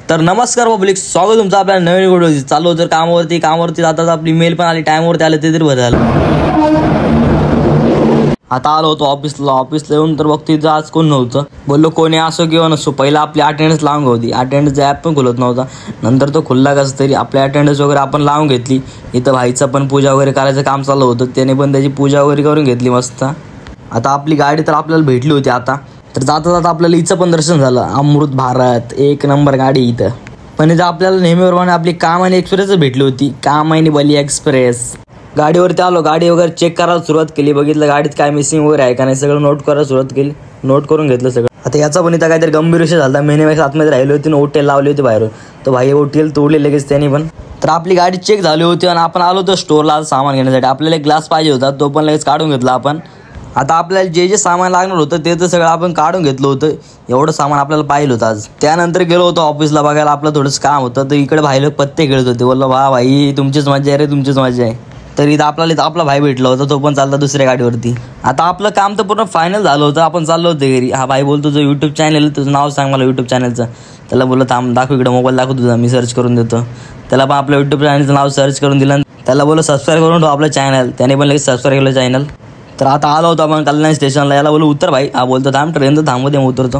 तर नमस्कार पब्लिक, स्वागत तुमचं आपल्या नवीन व्हिडिओ चालू होतं कामावरती जातात आपली मेल पण आली, टाइमवरती आले ते तरी बरं झालं. आता आलो होतो ऑफिसला येऊन तर बघतो इथं आज कोण नव्हतं. बोललो कोणी असो किंवा नसो, पहिला आपली अटेंडन्स लावून होती. अटेंडन्सचा ॲप पण खुलत नव्हता, नंतर तो खुलला कसं तरी. आपली अटेंडन्स वगैरे आपण लावून घेतली. इथं भाईचं पण पूजा वगैरे करायचं काम चालू होतं, त्याने पण त्याची पूजा वगैरे करून घेतली मस्त. आता आपली गाडी तर आपल्याला भेटली होती. आता तर जाता आपल्याला हिचं पण दर्शन झालं. अमृत भारत एक नंबर गाडी इथं. पण इथं आपल्याला नेहमीप्रमाणे आपली काम आणि एक्सप्रेसच भेटली होती. काम आणि बली एक्सप्रेस. गाडीवरती आलो, गाडी वगैरे चेक करायला सुरुवात केली. बघितलं गाडीत काय मिसिंग वगैरे आहे का नाही, सगळं नोट करायला सुरुवात केली. नोट करून घेतलं सगळं. आता याचा पण इथं काहीतरी गंभीर विषय झाला. मेहनत आतमध्ये राहिली होती ना, ओटेल लावली होती बाहेरून. तो भाई ओटेल तोडले लगेच त्यांनी पण. तर आपली गाडी चेक झाली होती आणि आपण आलो होतो स्टोअरला सामान घेण्यासाठी. आपल्याला एक ग्लास पाहिजे होता, तो पण लगेच काढून घेतला आपण. आता आपल्याला जे सामान लागणार होतं ते तर सगळं आपण काढून घेतलं होतं. एवढं सामान आपल्याला पाहिलं होतं आज. त्यानंतर गेलो होतो ऑफिसला बघायला, आपलं थोडंसं काम होतं. तर इकडे भाईला पत्ते खेळत होते. बोललो भाई तुमचीच मजा आहे रे, तुमचीच मजा आहे. तर इथं आपला भाई भेटला होता, तो पण चालला दुसऱ्या गाडीवरती. आता आपलं काम तर पूर्ण फायनल झालं होतं. आपण चाललो होतो घरी. हा भाई बोलतो तुझं यूट्यूब चॅनल, तुझं नाव सांग मला यूट्यूब चॅनलचं. त्याला बोललो थांब दाखव, इकडं मोबाईल दाखव तुझा, मी सर्च करून देतो. त्याला पण आपलं यूट्यूब चॅनलचं नाव सर्च करून दिलं. त्याला बोललो सबस्क्राईब करून ठेव आपलं चॅनल. त्याने पण लगेच सबस्क्राईब केलं चॅनल. तर आता आलो होतो आपण कल्याण स्टेशनला. याला बोललो उतर भाई. हा बोलतो थांब ट्रेन तर थांबू दे, उतरतो.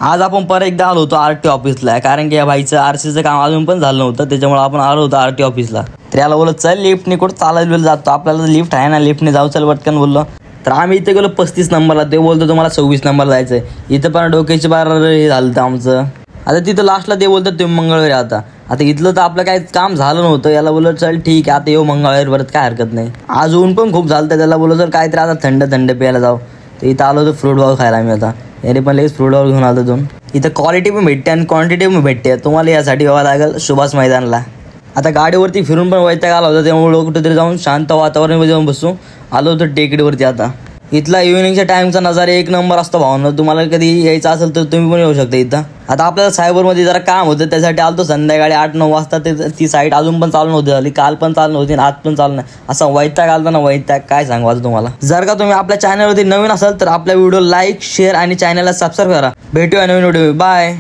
आज आपण परत एकदा आलो होतो RT ऑफिसला, कारण की या भाईचं RCचं काम अजून पण झालं नव्हतं, त्याच्यामुळे आपण आलो होतो RT ऑफिसला. तर याला बोललो चल लिफ्टने कुठं चालायला जातो, आपल्याला लिफ्ट आहे ना, लिफ्टने जाऊ चल पटकन बोललो. तर आम्ही इथे गेलो 35 नंबरला. ते बोलतो तुम्हाला 26 नंबरला जायचं आहे. इथं पण डोक्याची बार हे झालं होतं आमचं. आता तिथं लास्टला ते बोलतात तुम्ही मंगळवारी आता इथलं तर आपलं काय काम झालं नव्हतं. याला बोललो चल ठीक आहे आता येऊ मंगळवारी परत, काय हरकत नाही. आज ऊन पण खूप झालं तर त्याला बोललो चल काहीतरी आता थंड प्यायला जाऊ. तर इथं आलो होतो फ्रूट बाग खायला आम्ही. आता याने पण लगेच फ्रूट बाग घेऊन आलो दोन. इथं क्वालिटी पण भेटते आणि क्वांटिटी पण भेटते. तुम्हाला यासाठी यावं लागेल सुभाष मैदानला. आता गाडीवरती फिरून पण वैताग आला होता, त्यामुळे कुठेतरी जाऊन शांत वातावरणामध्ये जाऊन बसू आलो होतो टेकडीवरती. आता इथला इव्हिनिंगच्या टाइमचा नजारा एक नंबर असतो भावना. तुम्हाला कधी यायचं असेल तर तुम्ही पण येऊ शकता इथं. आता आपल्याला सायबरमध्ये जरा काम होतं, त्यासाठी आलो संध्याकाळी 8-9 वाजता. ती साईट अजून पण चालू नव्हती झाली, काल पण चालू नव्हती, आज पण चालू नाही. असा वैताग आलता ना, वैताग काय सांगू आता तुम्हाला. जर का तुम्ही आपल्या चॅनलवरती नवीन असाल तर आपल्या व्हिडिओ लाईक शेअर आणि चॅनलला सबस्क्राईब करा. भेटूया नवीन व्हिडिओ. बाय.